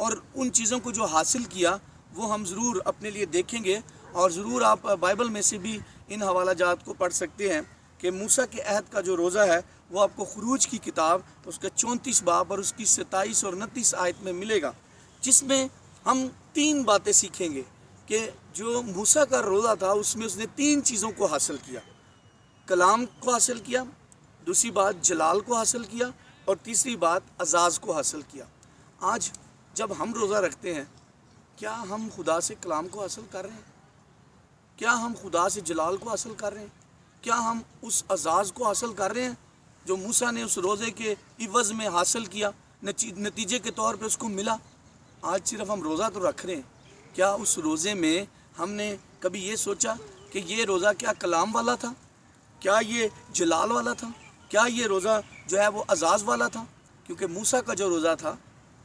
اور ان چیزوں کو جو حاصل کیا وہ ہم ضرور اپنے لیے دیکھیں گے، اور ضرور آپ بائبل میں سے بھی ان حوالہ جات کو پڑھ سکتے ہیں کہ موسیٰ کے عہد کا جو روزہ ہے وہ آپ کو خروج کی کتاب اس کا 34 باب اور اس کی 27 اور 29 آیت میں ملے گا، جس میں ہم 3 باتیں سیکھیں گے کہ جو موسیٰ کا روزہ تھا اس میں اس نے 3 چیزوں کو حاصل کیا، کلام کو حاصل کیا، دوسری بات جلال کو حاصل کیا، اور تیسری بات اعزاز کو حاصل کیا۔ آج جب ہم روزہ رکھتے ہیں، کیا ہم خدا سے کلام کو حاصل کر رہے ہیں؟ کیا ہم خدا سے جلال کو حاصل کر رہے ہیں؟ کیا ہم اس اعزاز کو حاصل کر رہے ہیں جو موسیٰ نے اس روزے کے عوض میں حاصل کیا، نتیجے کے طور پہ اس کو ملا؟ آج صرف ہم روزہ تو رکھ رہے ہیں، کیا اس روزے میں ہم نے کبھی یہ سوچا کہ یہ روزہ کیا کلام والا تھا؟ کیا یہ جلال والا تھا؟ کیا یہ روزہ جو ہے وہ اعزاز والا تھا؟ کیونکہ موسیٰ کا جو روزہ تھا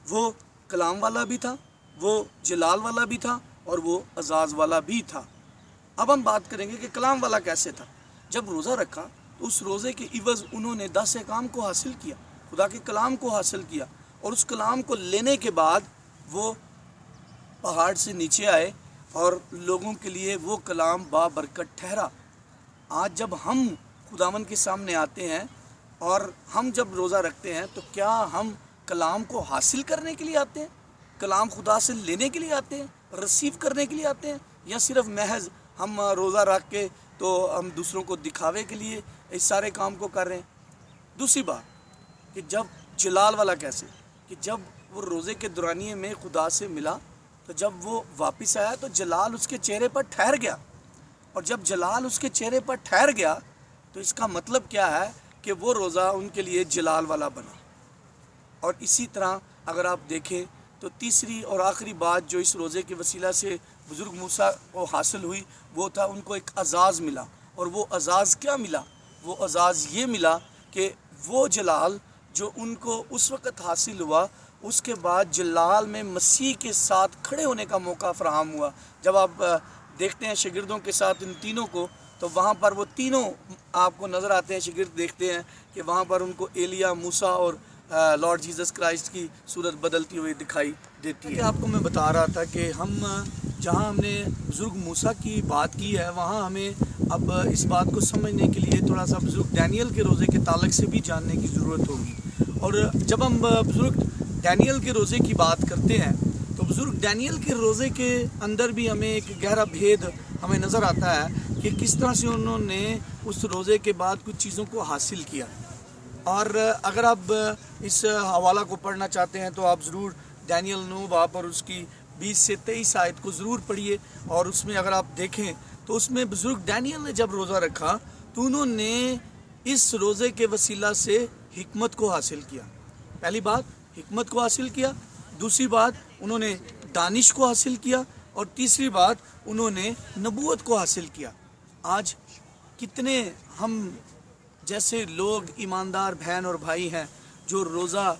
وہ کلام والا بھی تھا، وہ جلال والا بھی تھا، اور وہ اعزاز والا بھی تھا۔ اب ہم بات کریں گے کہ کلام والا کیسے تھا۔ جب روزہ رکھا تو اس روزے کے عوض انہوں نے 10 احکام کو حاصل کیا، خدا کے کلام کو حاصل کیا، اور اس کلام کو لینے کے بعد وہ پہاڑ سے نیچے آئے اور لوگوں کے لیے وہ کلام بابرکت ٹھہرا۔ آج جب ہم خداوند کے سامنے آتے ہیں اور ہم جب روزہ رکھتے ہیں تو کیا ہم کلام کو حاصل کرنے کے لیے آتے ہیں، کلام خدا سے لینے کے لیے آتے ہیں، ریسیو کرنے کے لیے آتے ہیں، یا صرف محض ہم روزہ رکھ کے تو ہم دوسروں کو دکھاوے کے لیے اس سارے کام کو کر رہے ہیں؟ دوسری بات کہ جب جلال والا کیسے، کہ جب وہ روزے کے دورانیے میں خدا سے ملا تو جب وہ واپس آیا تو جلال اس کے چہرے پر ٹھہر گیا، اور جب جلال اس کے چہرے پر ٹھہر گیا تو اس کا مطلب کیا ہے کہ وہ روزہ ان کے لیے جلال والا بنا۔ اور اسی طرح اگر آپ دیکھیں تو تیسری اور آخری بات جو اس روزے کے وسیلہ سے بزرگ موسیٰ کو حاصل ہوئی وہ تھا ان کو ایک اعزاز ملا، اور وہ اعزاز کیا ملا؟ وہ اعزاز یہ ملا کہ وہ جلال جو ان کو اس وقت حاصل ہوا، اس کے بعد جلال میں مسیح کے ساتھ کھڑے ہونے کا موقع فراہم ہوا۔ جب آپ دیکھتے ہیں شاگردوں کے ساتھ ان تینوں کو تو وہاں پر وہ تینوں آپ کو نظر آتے ہیں، شاگرد دیکھتے ہیں کہ وہاں پر ان کو ایلیا، موسیٰ اور لارڈ جیزس کرائسٹ کی صورت بدلتی ہوئی دکھائی دیتی ہے۔ آپ کو میں بتا رہا تھا کہ ہم جہاں ہم نے بزرگ موسیٰ کی بات کی ہے وہاں ہمیں اب اس بات کو سمجھنے کے لیے تھوڑا سا بزرگ ڈینیل کے روزے کے تعلق سے بھی جاننے کی ضرورت ہوگی۔ اور جب ہم بزرگ ڈینیل کے روزے کی بات کرتے ہیں تو بزرگ ڈینیل کے روزے کے اندر بھی ہمیں ایک گہرا بھید ہمیں نظر آتا ہے کہ کس طرح سے انہوں نے اس روزے کے بعد کچھ چیزوں کو حاصل کیا۔ اور اگر آپ اس حوالہ کو پڑھنا چاہتے ہیں تو آپ ضرور ڈینیل 9 باب اور اس کی 20 سے 23 آیت کو ضرور پڑھیے، اور اس میں اگر آپ دیکھیں تو اس میں بزرگ ڈینیل نے جب روزہ رکھا تو انہوں نے اس روزے کے وسیلہ سے حکمت کو حاصل کیا۔ پہلی بات حکمت کو حاصل کیا، دوسری بات انہوں نے دانش کو حاصل کیا، اور تیسری بات انہوں نے نبوت کو حاصل کیا۔ آج کتنے ہم جیسے لوگ ایماندار بہن اور بھائی ہیں جو روزہ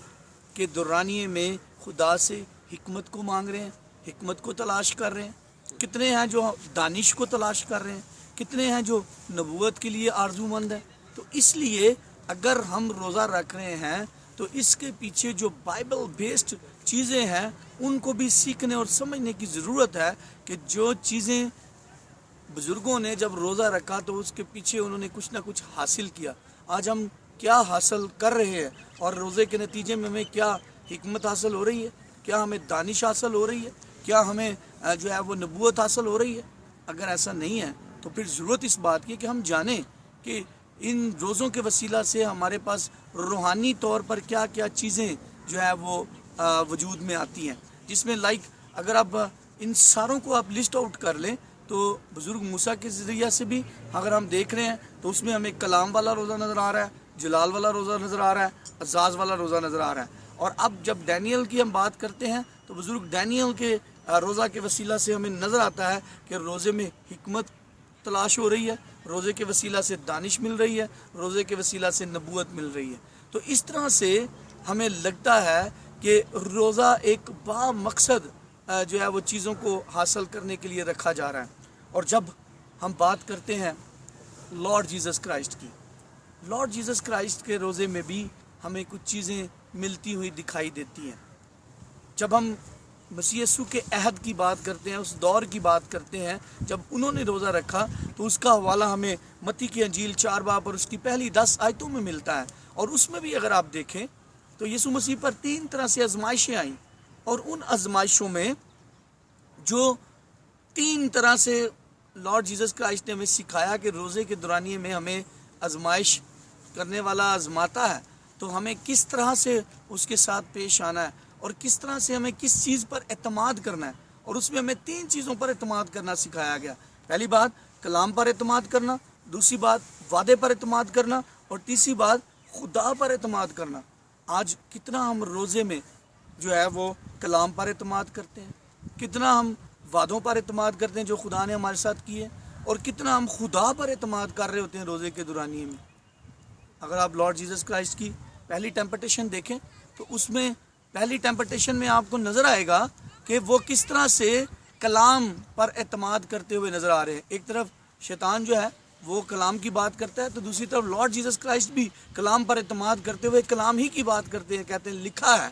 کے دورانیے میں خدا سے حکمت کو مانگ رہے ہیں، حکمت کو تلاش کر رہے ہیں؟ کتنے ہیں جو دانش کو تلاش کر رہے ہیں؟ کتنے ہیں جو نبوت کے لیے آرزو مند ہیں؟ تو اس لیے اگر ہم روزہ رکھ رہے ہیں تو اس کے پیچھے جو بائبل بیسڈ چیزیں ہیں ان کو بھی سیکھنے اور سمجھنے کی ضرورت ہے کہ جو چیزیں بزرگوں نے جب روزہ رکھا تو اس کے پیچھے انہوں نے کچھ نہ کچھ حاصل کیا۔ آج ہم کیا حاصل کر رہے ہیں، اور روزے کے نتیجے میں ہمیں کیا حکمت حاصل ہو رہی ہے؟ کیا ہمیں دانش حاصل ہو رہی ہے؟ کیا ہمیں جو ہے وہ نبوت حاصل ہو رہی ہے؟ اگر ایسا نہیں ہے تو پھر ضرورت اس بات کی کہ ہم جانیں کہ ان روزوں کے وسیلہ سے ہمارے پاس روحانی طور پر کیا کیا چیزیں جو ہے وہ وجود میں آتی ہیں، جس میں اگر آپ ان ساروں کو آپ لسٹ آؤٹ کر لیں تو بزرگ موسیٰ کے ذریعہ سے بھی اگر ہم دیکھ رہے ہیں تو اس میں ہمیں کلام والا روزہ نظر آ رہا ہے، جلال والا روزہ نظر آ رہا ہے، اعزاز والا روزہ نظر آ رہا ہے۔ اور اب جب ڈینیل کی ہم بات کرتے ہیں تو بزرگ ڈینیل کے روزہ کے وسیلہ سے ہمیں نظر آتا ہے کہ روزے میں حکمت تلاش ہو رہی ہے، روزے کے وسیلہ سے دانش مل رہی ہے، روزے کے وسیلہ سے نبوت مل رہی ہے۔ تو اس طرح سے ہمیں لگتا ہے کہ روزہ ایک با مقصد جو ہے وہ چیزوں کو حاصل کرنے کے لیے رکھا جا رہا ہے۔ اور جب ہم بات کرتے ہیں لارڈ جیزس کرائسٹ کی، لارڈ جیزس کرائسٹ کے روزے میں بھی ہمیں کچھ چیزیں ملتی ہوئی دکھائی دیتی ہیں۔ جب ہم مسیح یسوع کے عہد کی بات کرتے ہیں، اس دور کی بات کرتے ہیں جب انہوں نے روزہ رکھا، تو اس کا حوالہ ہمیں متی کی انجیل 4 باب اور اس کی پہلی 10 آیتوں میں ملتا ہے۔ اور اس میں بھی اگر آپ دیکھیں تو یسوع مسیح پر 3 طرح سے آزمائشیں آئیں، اور ان آزمائشوں میں جو 3 طرح سے لارڈ جیزس کرائسٹ نے ہمیں سکھایا کہ روزے کے دورانیے میں ہمیں آزمائش کرنے والا آزماتا ہے، تو ہمیں کس طرح سے اس کے ساتھ پیش آنا ہے، اور کس طرح سے ہمیں کس چیز پر اعتماد کرنا ہے۔ اور اس میں ہمیں 3 چیزوں پر اعتماد کرنا سکھایا گیا۔ پہلی بات کلام پر اعتماد کرنا، دوسری بات وعدے پر اعتماد کرنا، اور تیسری بات خدا پر اعتماد کرنا۔ آج کتنا ہم روزے میں جو ہے وہ کلام پر اعتماد کرتے ہیں، کتنا ہم وعدوں پر اعتماد کرتے ہیں جو خدا نے ہمارے ساتھ کیے، اور کتنا ہم خدا پر اعتماد کر رہے ہوتے ہیں روزے کے دورانیے میں۔ اگر آپ لارڈ جیزس کرائسٹ کی پہلی ٹیمپٹیشن دیکھیں تو اس میں پہلی ٹیمپٹیشن میں آپ کو نظر آئے گا کہ وہ کس طرح سے کلام پر اعتماد کرتے ہوئے نظر آ رہے ہیں۔ ایک طرف شیطان جو ہے وہ کلام کی بات کرتا ہے، تو دوسری طرف لارڈ جیزس کرائسٹ بھی کلام پر اعتماد کرتے ہوئے کلام ہی کی بات کرتے ہیں، کہتے ہیں لکھا ہے۔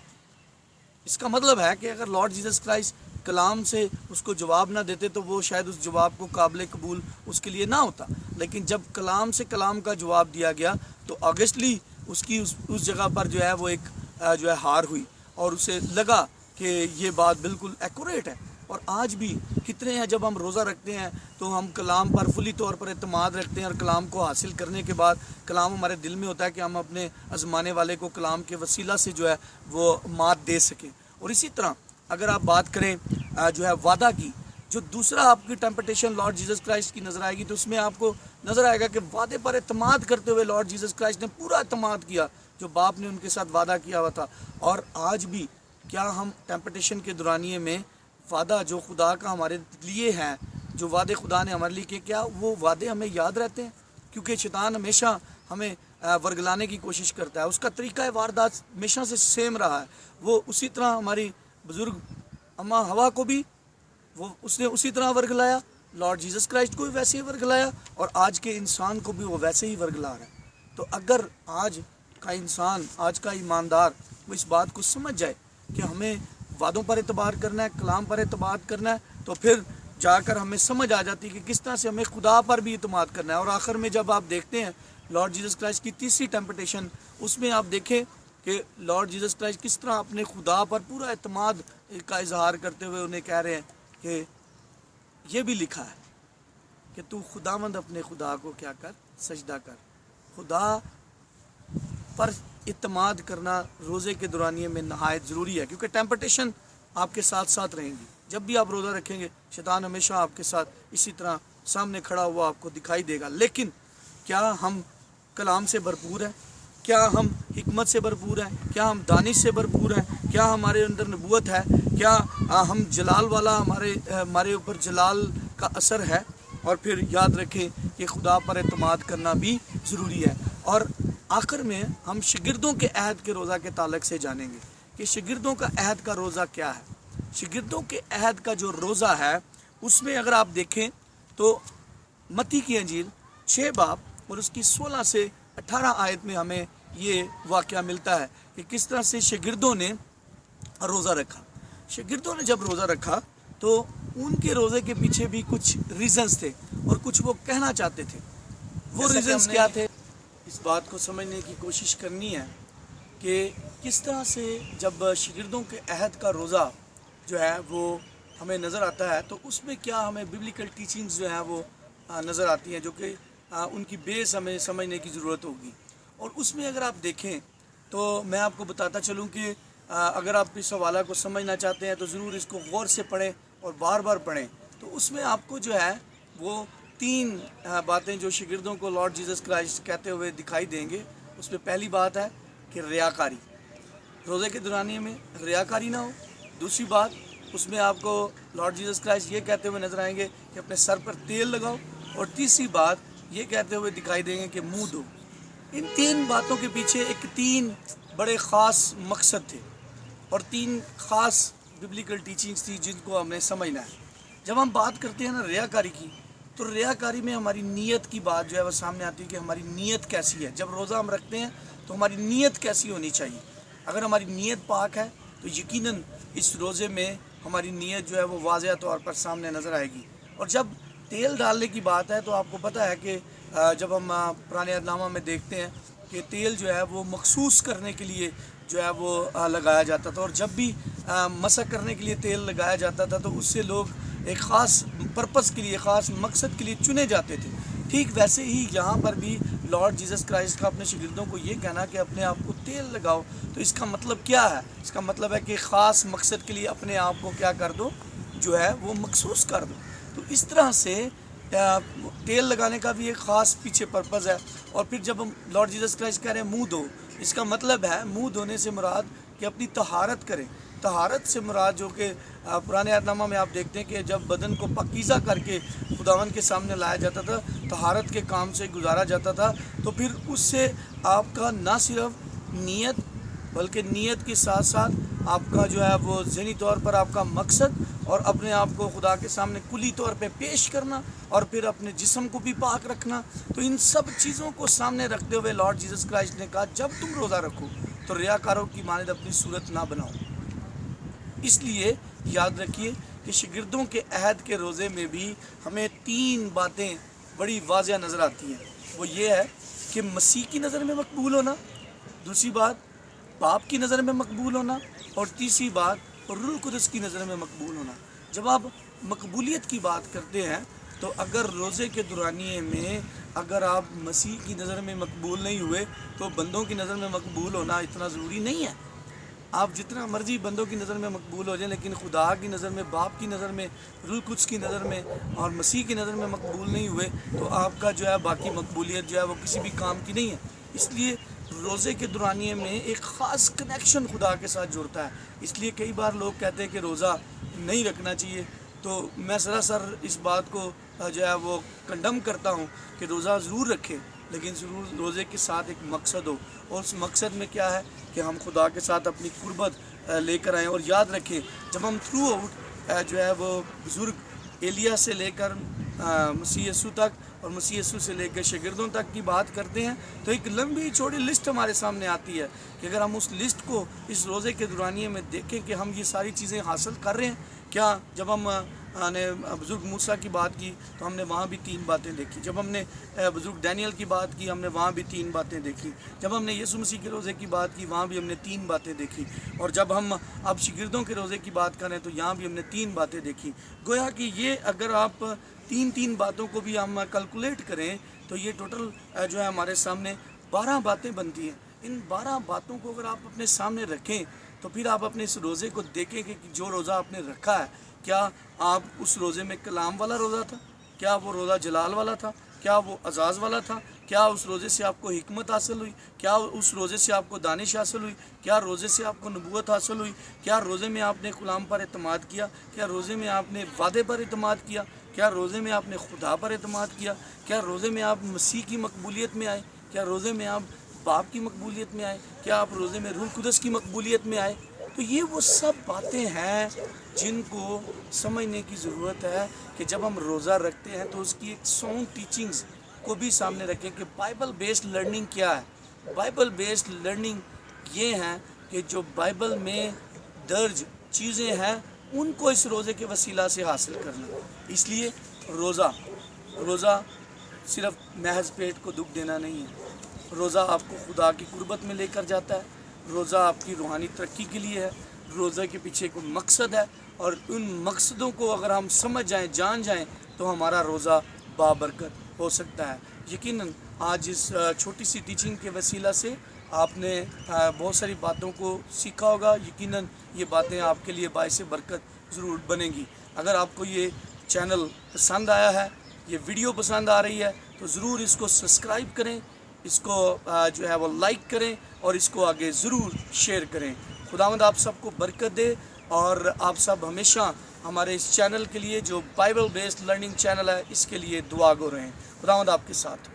اس کا مطلب ہے کہ اگر لارڈ جیزس کرائسٹ کلام سے اس کو جواب نہ دیتے تو وہ شاید اس جواب کو قابل قبول اس کے لیے نہ ہوتا، لیکن جب کلام سے کلام کا جواب دیا گیا تو آبویسلی اس کی اس جگہ پر جو ہے وہ ایک جو ہے ہار ہوئی، اور اسے لگا کہ یہ بات بالکل ایکوریٹ ہے۔ اور آج بھی کتنے ہیں جب ہم روزہ رکھتے ہیں تو ہم کلام پر فلی طور پر اعتماد رکھتے ہیں، اور کلام کو حاصل کرنے کے بعد کلام ہمارے دل میں ہوتا ہے کہ ہم اپنے آزمانے والے کو کلام کے وسیلہ سے جو ہے وہ مات دے سکیں۔ اور اسی طرح اگر آپ بات کریں جو ہے وعدہ کی، جو دوسرا آپ کی ٹیمپٹیشن لارڈ جیزس کرائسٹ کی نظر آئے گی، تو اس میں آپ کو نظر آئے گا کہ وعدے پر اعتماد کرتے ہوئے لارڈ جیزس کرائسٹ نے پورا اعتماد کیا جو باپ نے ان کے ساتھ وعدہ کیا ہوا تھا۔ اور آج بھی کیا ہم ٹیمپٹیشن کے دورانیے میں وعدہ جو خدا کا ہمارے لیے ہے، جو وعدے خدا نے ہمارے لیے کیے، کیا وہ وعدے ہمیں یاد رہتے ہیں؟ کیونکہ شیطان ہمیشہ ہمیں ورگلانے کی کوشش کرتا ہے، اس کا طریقہ واردات ہمیشہ سے سیم رہا ہے۔ وہ اسی طرح ہماری بزرگ اماں ہوا کو بھی اس نے اسی طرح ورگلایا، لارڈ جیزس کرائسٹ کو بھی ویسے ہی ورگلایا، اور آج کے انسان کو بھی وہ ویسے ہی ورگلا رہا ہے۔ تو اگر آج کا انسان، آج کا ایماندار وہ اس بات کو سمجھ جائے کہ ہمیں وعدوں پر اعتبار کرنا ہے، کلام پر اعتماد کرنا ہے، تو پھر جا کر ہمیں سمجھ آ جاتی ہے کہ کس طرح سے ہمیں خدا پر بھی اعتماد کرنا ہے۔ اور آخر میں جب آپ دیکھتے ہیں لارڈ جیزس کرائسٹ کی تیسری ٹیمپٹیشن، اس میں آپ دیکھیں کہ لارڈ جیزس کرائسٹ کس طرح اپنے خدا پر پورا اعتماد کا اظہار کرتے ہوئے انہیں کہہ رہے ہیں کہ یہ بھی لکھا ہے کہ تو خداوند اپنے خدا کو کیا کر، سجدہ کر۔ خدا پر اعتماد کرنا روزے کے دورانیے میں نہایت ضروری ہے، کیونکہ ٹیمپٹیشن آپ کے ساتھ ساتھ رہیں گی۔ جب بھی آپ روزہ رکھیں گے شیطان ہمیشہ آپ کے ساتھ اسی طرح سامنے کھڑا ہوا آپ کو دکھائی دے گا۔ لیکن کیا ہم کلام سے بھرپور ہیں؟ کیا ہم حکمت سے بھرپور ہیں؟ کیا ہم دانش سے بھرپور ہیں؟ کیا ہمارے اندر نبوت ہے؟ کیا ہم جلال والا ہمارے اوپر جلال کا اثر ہے؟ اور پھر یاد رکھیں کہ خدا پر اعتماد کرنا بھی ضروری ہے۔ اور آخر میں ہم شاگردوں کے عہد کے روزہ کے تعلق سے جانیں گے کہ شاگردوں کا عہد کا روزہ کیا ہے۔ شاگردوں کے عہد کا جو روزہ ہے اس میں اگر آپ دیکھیں تو متی کی انجیل 6 باب اور اس کی 16 سے 18 آیت میں ہمیں یہ واقعہ ملتا ہے کہ کس طرح سے شاگردوں نے روزہ رکھا۔ شاگردوں نے جب روزہ رکھا تو ان کے روزے کے پیچھے بھی کچھ ریزنز تھے اور کچھ وہ کہنا چاہتے تھے۔ وہ ریزنز کیا تھے؟ اس بات کو سمجھنے کی کوشش کرنی ہے کہ کس طرح سے جب شاگردوں کے عہد کا روزہ جو ہے وہ ہمیں نظر آتا ہے تو اس میں کیا ہمیں بیبلیکل ٹیچنگز جو ہیں وہ نظر آتی ہیں، جو کہ ان کی بیس ہمیں سمجھنے کی ضرورت ہوگی۔ اور اس میں اگر آپ دیکھیں تو میں آپ کو بتاتا چلوں کہ اگر آپ اس حوالہ کو سمجھنا چاہتے ہیں تو ضرور اس کو غور سے پڑھیں اور بار بار پڑھیں۔ تو اس میں آپ کو جو ہے وہ 3 باتیں جو شاگردوں کو لارڈ جیزس کرائسٹ کہتے ہوئے دکھائی دیں گے۔ اس میں پہلی بات ہے کہ ریاکاری، روزے کے دورانیے میں ریاکاری نہ ہو۔ دوسری بات اس میں آپ کو لارڈ جیزس کرائسٹ یہ کہتے ہوئے نظر آئیں گے کہ اپنے سر پر تیل لگاؤ، اور تیسری بات یہ کہتے ہوئے دکھائی دیں گے کہ منہ دھو۔ ان 3 باتوں کے پیچھے ایک 3 بڑے خاص مقصد تھے اور 3 خاص بیبلیکل ٹیچنگز تھی جن کو ہمیں سمجھنا ہے۔ جب ہم بات کرتے ہیں نا ریاکاری کی، تو ریاکاری میں ہماری نیت کی بات جو ہے وہ سامنے آتی ہے کہ ہماری نیت کیسی ہے۔ جب روزہ ہم رکھتے ہیں تو ہماری نیت کیسی ہونی چاہیے۔ اگر ہماری نیت پاک ہے تو یقیناً اس روزے میں ہماری نیت جو ہے وہ واضح طور پر سامنے نظر آئے گی۔ اور جب تیل ڈالنے کی بات ہے تو آپ کو پتہ ہے کہ جب ہم پرانے عہد نامہ میں دیکھتے ہیں کہ تیل جو ہے وہ مخصوص کرنے کے لیے جو ہے وہ لگایا جاتا تھا، اور جب بھی مسح کرنے کے لیے تیل لگایا جاتا تھا تو اس سے لوگ ایک خاص پرپس کے لیے، خاص مقصد کے لیے چنے جاتے تھے۔ ٹھیک ویسے ہی یہاں پر بھی لارڈ جیسس کرائسٹ کا اپنے شاگردوں کو یہ کہنا کہ اپنے آپ کو تیل لگاؤ، تو اس کا مطلب کیا ہے؟ اس کا مطلب ہے کہ خاص مقصد کے لیے اپنے آپ کو کیا کر دو، جو ہے وہ مخصوص کر دو۔ تو اس طرح سے تیل لگانے کا بھی ایک خاص پیچھے پرپز ہے۔ اور پھر جب ہم لارڈ جیسس کرائسٹ کہہ رہے ہیں منہ دو، اس کا مطلب ہے منہ دھونے سے مراد کہ اپنی طہارت کریں۔ طہارت سے مراد جو کہ پرانے عہد نامہ میں آپ دیکھتے ہیں کہ جب بدن کو پاکیزہ کر کے خداوند کے سامنے لایا جاتا تھا، طہارت کے کام سے گزارا جاتا تھا، تو پھر اس سے آپ کا نہ صرف نیت بلکہ نیت کے ساتھ ساتھ آپ کا جو ہے وہ ذہنی طور پر آپ کا مقصد اور اپنے آپ کو خدا کے سامنے کلی طور پہ پیش کرنا، اور پھر اپنے جسم کو بھی پاک رکھنا، تو ان سب چیزوں کو سامنے رکھتے ہوئے لارڈ جیسس کرائسٹ نے کہا جب تم روزہ رکھو تو ریاکاروں کی مانند اپنی صورت نہ بناؤ۔ اس لیے یاد رکھیے کہ شاگردوں کے عہد کے روزے میں بھی ہمیں 3 باتیں بڑی واضح نظر آتی ہیں۔ وہ یہ ہے کہ مسیح کی نظر میں مقبول ہونا، دوسری بات باپ کی نظر میں مقبول ہونا، اور تیسری بات روح القدس کی نظر میں مقبول ہونا۔ جب آپ مقبولیت کی بات کرتے ہیں تو اگر روزے کے دورانیے میں اگر آپ مسیح کی نظر میں مقبول نہیں ہوئے تو بندوں کی نظر میں مقبول ہونا اتنا ضروری نہیں ہے۔ آپ جتنا مرضی بندوں کی نظر میں مقبول ہو جائیں، لیکن خدا کی نظر میں، باپ کی نظر میں، روح القدس کی نظر میں اور مسیح کی نظر میں مقبول نہیں ہوئے تو آپ کا جو ہے باقی مقبولیت جو ہے وہ کسی بھی کام کی نہیں ہے۔ اس لیے روزے کے دورانیے میں ایک خاص کنیکشن خدا کے ساتھ جوڑتا ہے۔ اس لیے کئی بار لوگ کہتے ہیں کہ روزہ نہیں رکھنا چاہیے، تو میں سراسر اس بات کو جو ہے وہ کنڈم کرتا ہوں کہ روزہ ضرور رکھیں، لیکن ضرور روزے کے ساتھ ایک مقصد ہو، اور اس مقصد میں کیا ہے کہ ہم خدا کے ساتھ اپنی قربت لے کر آئیں۔ اور یاد رکھیں جب ہم تھرو آؤٹ جو ہے وہ بزرگ ایلیا سے لے کر مسیح یسوع تک اور مسیح یسوع سے لے کر شاگردوں تک کی بات کرتے ہیں تو ایک لمبی چوڑی لسٹ ہمارے سامنے آتی ہے کہ اگر ہم اس لسٹ کو اس روزے کے دورانیے میں دیکھیں کہ ہم یہ ساری چیزیں حاصل کر رہے ہیں کیا۔ جب ہم نے بزرگ موسیٰ کی بات کی تو ہم نے وہاں بھی 3 باتیں دیکھی، جب ہم نے بزرگ ڈینیل کی بات کی ہم نے وہاں بھی 3 باتیں دیکھی، جب ہم نے یسوع مسیح کے روزے کی بات کی وہاں بھی ہم نے 3 باتیں دیکھی، اور جب ہم اب شاگردوں کے روزے کی بات کریں تو یہاں بھی ہم نے 3 باتیں دیکھی۔ گویا کہ یہ اگر آپ 3 باتوں کو بھی ہم کیلکولیٹ کریں تو یہ ٹوٹل جو ہے ہمارے سامنے 12 باتیں بنتی ہیں۔ ان 12 باتوں کو اگر آپ اپنے سامنے رکھیں تو پھر آپ اپنے اس روزے کو دیکھیں کہ جو روزہ آپ نے رکھا ہے کیا آپ اس روزے میں کلام والا روزہ تھا، کیا وہ روزہ جلال والا تھا، کیا وہ اعزاز والا تھا، کیا اس روزے سے آپ کو حکمت حاصل ہوئی، کیا اس روزے سے آپ کو دانش حاصل ہوئی، کیا روزے سے آپ کو نبوت حاصل ہوئی، کیا روزے میں آپ نے کلام پر اعتماد کیا، کیا روزے میں آپ نے وعدے پر اعتماد کیا، کیا روزے میں آپ نے خدا پر اعتماد کیا، کیا روزے میں آپ مسیح کی مقبولیت میں آئے، کیا روزے میں آپ باپ کی مقبولیت میں آئے، کیا آپ روزے میں روح القدس کی مقبولیت میں آئے۔ تو یہ وہ سب باتیں ہیں جن کو سمجھنے کی ضرورت ہے کہ جب ہم روزہ رکھتے ہیں تو اس کی ایک ساؤنڈ ٹیچنگز کو بھی سامنے رکھیں کہ بائبل بیسڈ لرننگ کیا ہے۔ بائبل بیسڈ لرننگ یہ ہے کہ جو بائبل میں درج چیزیں ہیں ان کو اس روزے کے وسیلہ سے حاصل کرنا۔ اس لیے روزہ صرف محض پیٹ کو دکھ دینا نہیں ہے، روزہ آپ کو خدا کی قربت میں لے کر جاتا ہے، روزہ آپ کی روحانی ترقی کے لیے ہے، روزہ کے پیچھے کوئی مقصد ہے، اور ان مقصدوں کو اگر ہم سمجھ جائیں، جان جائیں تو ہمارا روزہ بابرکت ہو سکتا ہے۔ یقیناً آج اس چھوٹی سی ٹیچنگ کے وسیلہ سے آپ نے بہت ساری باتوں کو سیکھا ہوگا۔ یقیناً یہ باتیں آپ کے لیے باعث برکت ضرور بنیں گی۔ اگر آپ کو یہ چینل پسند آیا ہے، یہ ویڈیو پسند آ رہی ہے تو ضرور اس کو سبسکرائب کریں، اس کو جو ہے وہ لائک کریں اور اس کو آگے ضرور شیئر کریں۔ خداوند آپ سب کو برکت دے، اور آپ سب ہمیشہ ہمارے اس چینل کے لیے جو بائبل بیسڈ لرننگ چینل ہے اس کے لیے دعا گو رہیں۔ خداوند آپ کے ساتھ۔